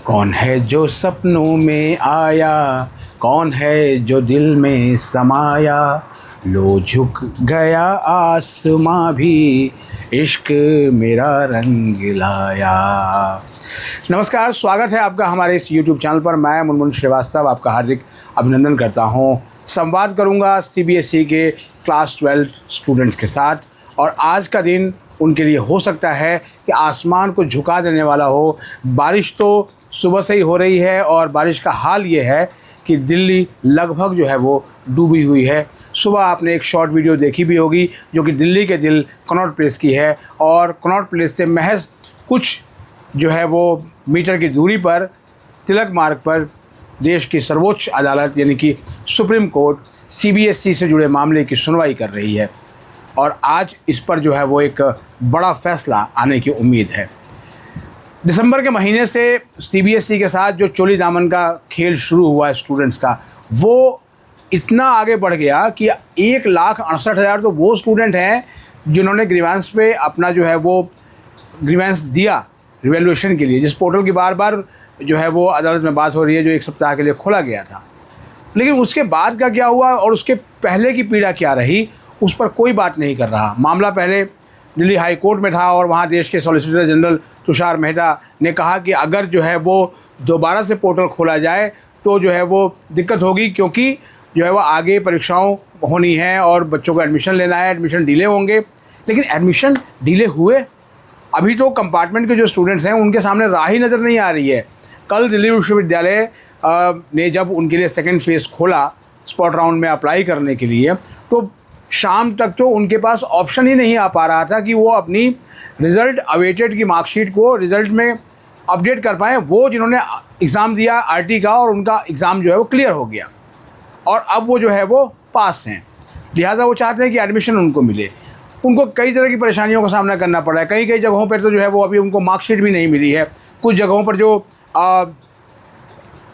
कौन है जो सपनों में आया, कौन है जो दिल में समाया, लो झुक गया आसमां भी, इश्क मेरा रंग लाया। नमस्कार, स्वागत है आपका हमारे इस YouTube चैनल पर। मैं मुनमुन श्रीवास्तव आपका हार्दिक अभिनंदन करता हूं। संवाद करूंगा CBSE के क्लास 12 स्टूडेंट्स के साथ, और आज का दिन उनके लिए हो सकता है कि आसमान को झुका देने वाला हो। बारिश तो सुबह से ही हो रही है और बारिश का हाल ये है कि दिल्ली लगभग जो है वो डूबी हुई है। सुबह आपने एक शॉर्ट वीडियो देखी भी होगी जो कि दिल्ली के दिल कनॉट प्लेस की है, और कनॉट प्लेस से महज कुछ जो है वो मीटर की दूरी पर तिलक मार्ग पर देश की सर्वोच्च अदालत यानी कि सुप्रीम कोर्ट CBSE से जुड़े मामले की सुनवाई कर रही है, और आज इस पर जो है वो एक बड़ा फैसला आने की उम्मीद है। दिसंबर के महीने से CBSE के साथ जो चोली दामन का खेल शुरू हुआ है स्टूडेंट्स का, वो इतना आगे बढ़ गया कि 1,68,000 तो वो स्टूडेंट हैं जिन्होंने ग्रीवेंस पे अपना जो है वो ग्रीवेंस दिया रिवैल्यूएशन के लिए, जिस पोर्टल की बार बार जो है वो अदालत में बात हो रही है, जो 1 सप्ताह के लिए खोला गया था। लेकिन उसके बाद का क्या हुआ और उसके पहले की पीड़ा क्या रही, उस पर कोई बात नहीं कर रहा। मामला पहले दिल्ली हाई कोर्ट में था और वहाँ देश के सॉलिसिटर जनरल तुषार मेहता ने कहा कि अगर जो है वो दोबारा से पोर्टल खोला जाए तो जो है वो दिक्कत होगी, क्योंकि जो है वो आगे परीक्षाओं होनी है और बच्चों को एडमिशन लेना है, एडमिशन डिले होंगे। लेकिन एडमिशन डिले हुए, अभी तो कंपार्टमेंट के जो स्टूडेंट्स हैं उनके सामने राह ही नज़र नहीं आ रही है। कल दिल्ली विश्वविद्यालय ने जब उनके लिए सेकेंड फेज़ खोला स्पॉट राउंड में अप्लाई करने के लिए, तो शाम तक तो उनके पास ऑप्शन ही नहीं आ पा रहा था कि वो अपनी रिज़ल्ट अवेटेड की मार्कशीट को रिज़ल्ट में अपडेट कर पाएँ। वो जिन्होंने एग्ज़ाम दिया RT का, और उनका एग्ज़ाम जो है वो क्लियर हो गया और अब वो जो है वो पास हैं, लिहाजा वो चाहते हैं कि एडमिशन उनको मिले। उनको कई तरह की परेशानियों का सामना करना पड़ रहा है। कई जगहों पर तो जो है वो अभी उनको मार्कशीट भी नहीं मिली है। कुछ जगहों पर जो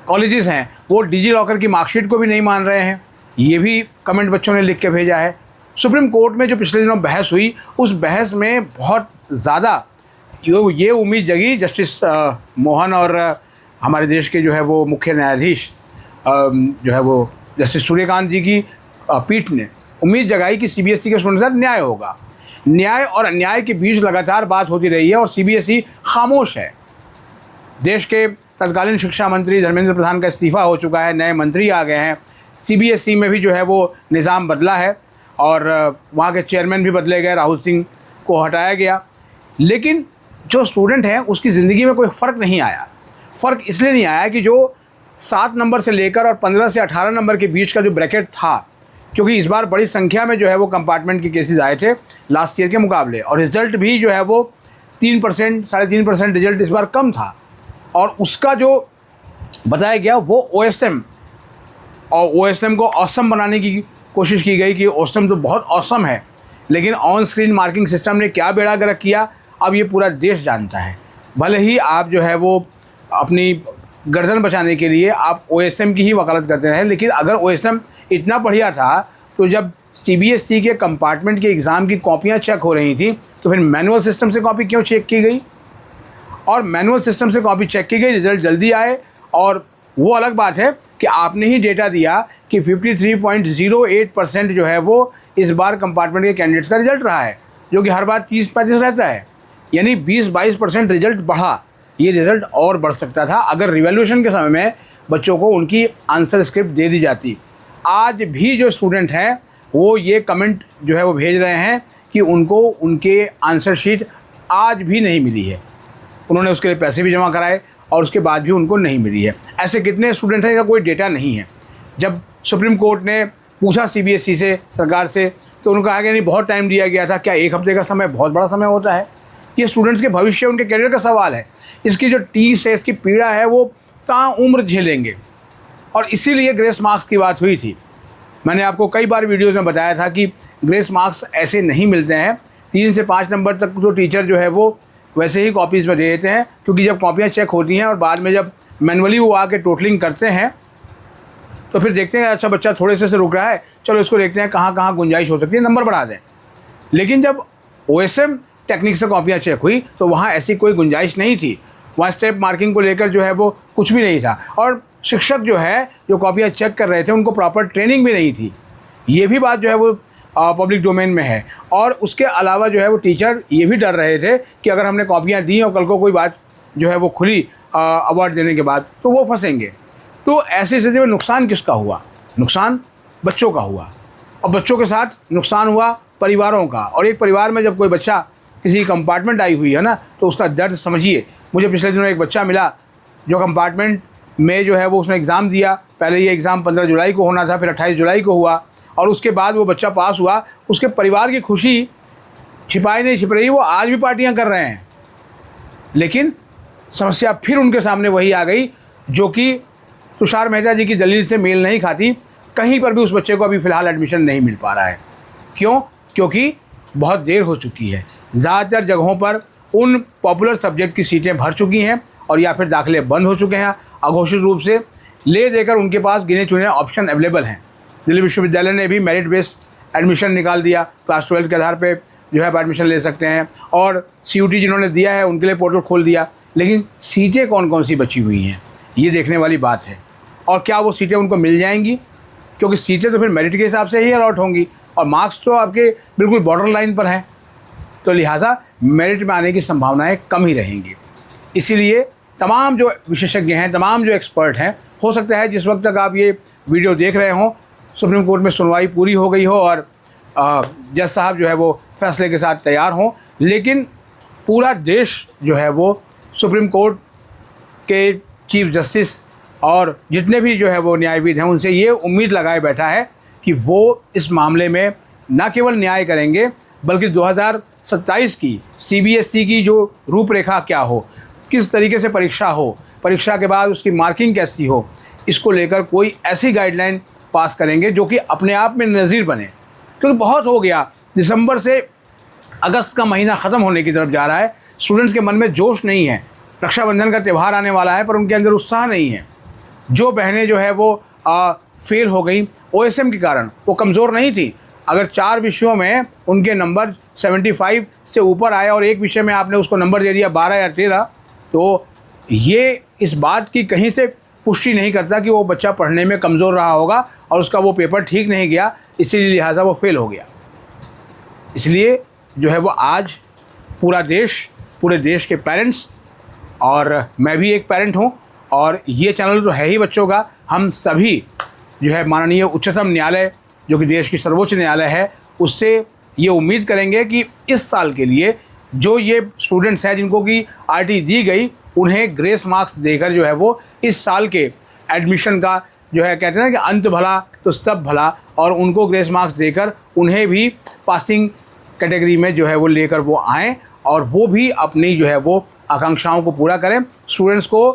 कॉलेजेस हैं वो डिजी लॉकर की मार्कशीट को भी नहीं मान रहे हैं। ये भी कमेंट बच्चों ने लिख के भेजा है। सुप्रीम कोर्ट में जो पिछले दिनों बहस हुई, उस बहस में बहुत ज़्यादा ये उम्मीद जगी जस्टिस मोहन और हमारे देश के जो है वो मुख्य न्यायाधीश जो है वो जस्टिस सूर्यकांत जी की पीठ ने उम्मीद जगाई कि CBSE के स्टूडेंट्स के साथ न्याय होगा। न्याय और अन्याय के बीच लगातार बात होती रही है और CBSE खामोश है। देश के तत्कालीन शिक्षा मंत्री धर्मेंद्र प्रधान का इस्तीफ़ा हो चुका है, नए मंत्री आ गए हैं। CBSE में भी जो है वो निज़ाम बदला है और वहाँ के चेयरमैन भी बदले गए, राहुल सिंह को हटाया गया। लेकिन जो स्टूडेंट हैं उसकी ज़िंदगी में कोई फ़र्क नहीं आया। फ़र्क इसलिए नहीं आया कि जो 7 नंबर से लेकर और 15 से 18 नंबर के बीच का जो ब्रैकेट था, क्योंकि इस बार बड़ी संख्या में जो है वो कंपार्टमेंट के केसेस आए थे लास्ट ईयर के मुकाबले, और रिज़ल्ट भी जो है वो 3%, 3.5% रिज़ल्ट इस बार कम था। और उसका जो बताया गया वो OSM, और OSM को ऑसम बनाने की कोशिश की गई कि OSM तो बहुत ऑसम है, लेकिन ऑन स्क्रीन मार्किंग सिस्टम ने क्या बेड़ा गर्क किया अब ये पूरा देश जानता है। भले ही आप जो है वो अपनी गर्दन बचाने के लिए आप OSM की ही वकालत करते रहे, लेकिन अगर OSM इतना बढ़िया था तो जब CBSE के कंपार्टमेंट के एग्ज़ाम की कॉपियाँ चेक हो रही थी तो फिर मैनुअल सिस्टम से कॉपी क्यों चेक की गई? और मैनुअल सिस्टम से कॉपी चेक की गई, रिज़ल्ट जल्दी आए। और वो अलग बात है कि आपने ही डेटा दिया कि 53.08% जो है वो इस बार कंपार्टमेंट के कैंडिडेट्स का रिज़ल्ट रहा है, जो कि हर बार 30-35 रहता है, यानी 20-22% रिज़ल्ट बढ़ा। ये रिज़ल्ट और बढ़ सकता था अगर रिवैल्यूएशन के समय में बच्चों को उनकी आंसर स्क्रिप्ट दे दी जाती। आज भी जो स्टूडेंट हैं वो ये कमेंट जो है वो भेज रहे हैं कि उनको उनके आंसर शीट आज भी नहीं मिली है। उन्होंने उसके लिए पैसे भी जमा कराए और उसके बाद भी उनको नहीं मिली है। ऐसे कितने स्टूडेंट हैं, इसका कोई डेटा नहीं है। जब सुप्रीम कोर्ट ने पूछा CBSE से, सरकार से, तो उन्होंने कहा कि नहीं, बहुत टाइम दिया गया था। क्या 1 हफ्ते का समय बहुत बड़ा समय होता है? ये स्टूडेंट्स के भविष्य, उनके करियर का सवाल है। इसकी जो टीस है, इसकी पीड़ा है, वो ताउम्र झेलेंगे। और इसीलिए ग्रेस मार्क्स की बात हुई थी। मैंने आपको कई बार वीडियोज़ में बताया था कि ग्रेस मार्क्स ऐसे नहीं मिलते हैं। 3 से 5 नंबर तक जो टीचर जो है वो वैसे ही कॉपीज़ में दे देते हैं, क्योंकि जब कॉपियाँ चेक होती हैं और बाद में जब मैनुअली वो आके टोटलिंग करते हैं तो फिर देखते हैं अच्छा बच्चा थोड़े से रुक रहा है, चलो इसको देखते हैं कहाँ कहाँ गुंजाइश हो सकती है, नंबर बढ़ा दें। लेकिन जब OSM टेक्निक से कॉपियाँ चेक हुई तो वहाँ ऐसी कोई गुंजाइश नहीं थी। वहाँ स्टेप मार्किंग को लेकर जो है वो कुछ भी नहीं था, और शिक्षक जो है जो कॉपियाँ चेक कर रहे थे उनको प्रॉपर ट्रेनिंग भी नहीं थी। ये भी बात जो है वो पब्लिक डोमेन में है। और उसके अलावा जो है वो टीचर ये भी डर रहे थे कि अगर हमने कॉपियाँ दी और कल को कोई बात जो है वो खुली अवार्ड देने के बाद तो वो फंसेंगे। तो ऐसी स्थिति में नुकसान किसका हुआ? नुकसान बच्चों का हुआ, और बच्चों के साथ नुकसान हुआ परिवारों का। और एक परिवार में जब कोई बच्चा किसी कंपार्टमेंट आई हुई है ना, तो उसका दर्द समझिए। मुझे पिछले दिनों एक बच्चा मिला जो कंपार्टमेंट में जो है वो उसने एग्ज़ाम दिया। पहले ये एग्ज़ाम 15 जुलाई को होना था, फिर 28 जुलाई को हुआ, और उसके बाद वो बच्चा पास हुआ। उसके परिवार की खुशी छिपाई नहीं छिप रही, वो आज भी पार्टियां कर रहे हैं। लेकिन समस्या फिर उनके सामने वही आ गई जो कि तुषार मेहता जी की दलील से मेल नहीं खाती। कहीं पर भी उस बच्चे को अभी फ़िलहाल एडमिशन नहीं मिल पा रहा है। क्यों? क्योंकि बहुत देर हो चुकी है। ज़्यादातर जगहों पर उन पॉपुलर सब्जेक्ट की सीटें भर चुकी हैं, और या फिर दाखिले बंद हो चुके हैं अघोषित रूप से। ले देकर उनके पास गिने चुने ऑप्शन अवेलेबल हैं। दिल्ली विश्वविद्यालय ने भी मेरिट बेस्ड एडमिशन निकाल दिया, क्लास 12 के आधार पे जो है एडमिशन ले सकते हैं, और CUT जिन्होंने दिया है उनके लिए पोर्टल खोल दिया। लेकिन सीटें कौन कौन सी बची हुई हैं, ये देखने वाली बात है। और क्या वो सीटें उनको मिल जाएंगी? क्योंकि सीटें तो फिर मेरिट के हिसाब से ही अलॉट होंगी, और मार्क्स तो आपके बिल्कुल बॉर्डर लाइन पर हैं, तो लिहाजा मेरिट में आने की संभावनाएं कम ही रहेंगी। इसीलिए तमाम जो विशेषज्ञ हैं, तमाम जो एक्सपर्ट हैं, हो सकता है जिस वक्त तक आप ये वीडियो देख रहे हों सुप्रीम कोर्ट में सुनवाई पूरी हो गई हो और जज साहब जो है वो फैसले के साथ तैयार हों, लेकिन पूरा देश जो है वो सुप्रीम कोर्ट के चीफ जस्टिस और जितने भी जो है वो न्यायविद हैं उनसे ये उम्मीद लगाए बैठा है कि वो इस मामले में न केवल न्याय करेंगे, बल्कि 2027 की CBSE की जो रूपरेखा क्या हो, किस तरीके से परीक्षा हो, परीक्षा के बाद उसकी मार्किंग कैसी हो, इसको लेकर कोई ऐसी गाइडलाइन पास करेंगे जो कि अपने आप में नज़ीर बने। क्योंकि बहुत हो गया, दिसंबर से अगस्त का महीना ख़त्म होने की तरफ जा रहा है, स्टूडेंट्स के मन में जोश नहीं है। रक्षाबंधन का त्यौहार आने वाला है पर उनके अंदर उत्साह नहीं है। जो बहनें जो है वो फेल हो गई OSM के कारण, वो कमज़ोर नहीं थी। अगर 4 विषयों में उनके नंबर 75 से ऊपर आए और एक विषय में आपने उसको नंबर दे दिया 12 या 13, तो ये इस बात की कहीं से पुष्टि नहीं करता कि वो बच्चा पढ़ने में कमज़ोर रहा होगा और उसका वो पेपर ठीक नहीं गया, इसीलिए लिहाजा वो फेल हो गया। इसलिए जो है वो आज पूरा देश, पूरे देश के पेरेंट्स, और मैं भी एक पेरेंट हूँ, और ये चैनल तो है ही बच्चों का, हम सभी जो है माननीय उच्चतम न्यायालय जो कि देश की सर्वोच्च न्यायालय है, उससे ये उम्मीद करेंगे कि इस साल के लिए जो ये स्टूडेंट्स हैं जिनको कि RT दी गई, उन्हें ग्रेस मार्क्स देकर जो है वो इस साल के एडमिशन का जो है कहते हैं ना कि अंत भला तो सब भला, और उनको ग्रेस मार्क्स देकर उन्हें भी पासिंग कैटेगरी में जो है वो लेकर वो आएँ, और वो भी अपनी जो है वो आकांक्षाओं को पूरा करें। स्टूडेंट्स को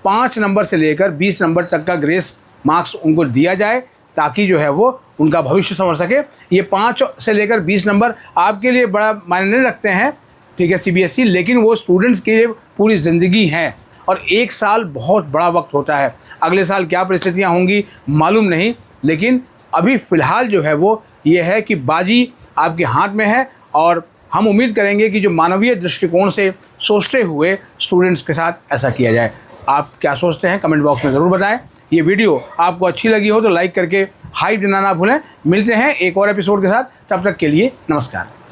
5 नंबर से लेकर 20 नंबर तक का ग्रेस मार्क्स उनको दिया जाए, ताकि जो है वो उनका भविष्य संवर सके। ये 5 से लेकर 20 नंबर आपके लिए बड़ा मायने नहीं रखते हैं, ठीक है, CBSE, लेकिन वो स्टूडेंट्स के लिए पूरी ज़िंदगी है, और 1 साल बहुत बड़ा वक्त होता है। अगले साल क्या परिस्थितियाँ होंगी मालूम नहीं, लेकिन अभी फ़िलहाल जो है वो ये है कि बाजी आपके हाथ में है, और हम उम्मीद करेंगे कि जो मानवीय दृष्टिकोण से सोचते हुए स्टूडेंट्स के साथ ऐसा किया जाए। आप क्या सोचते हैं कमेंट बॉक्स में ज़रूर बताएं। ये वीडियो आपको अच्छी लगी हो तो लाइक करके हाइप देना ना भूलें। मिलते हैं एक और एपिसोड के साथ, तब तक के लिए नमस्कार।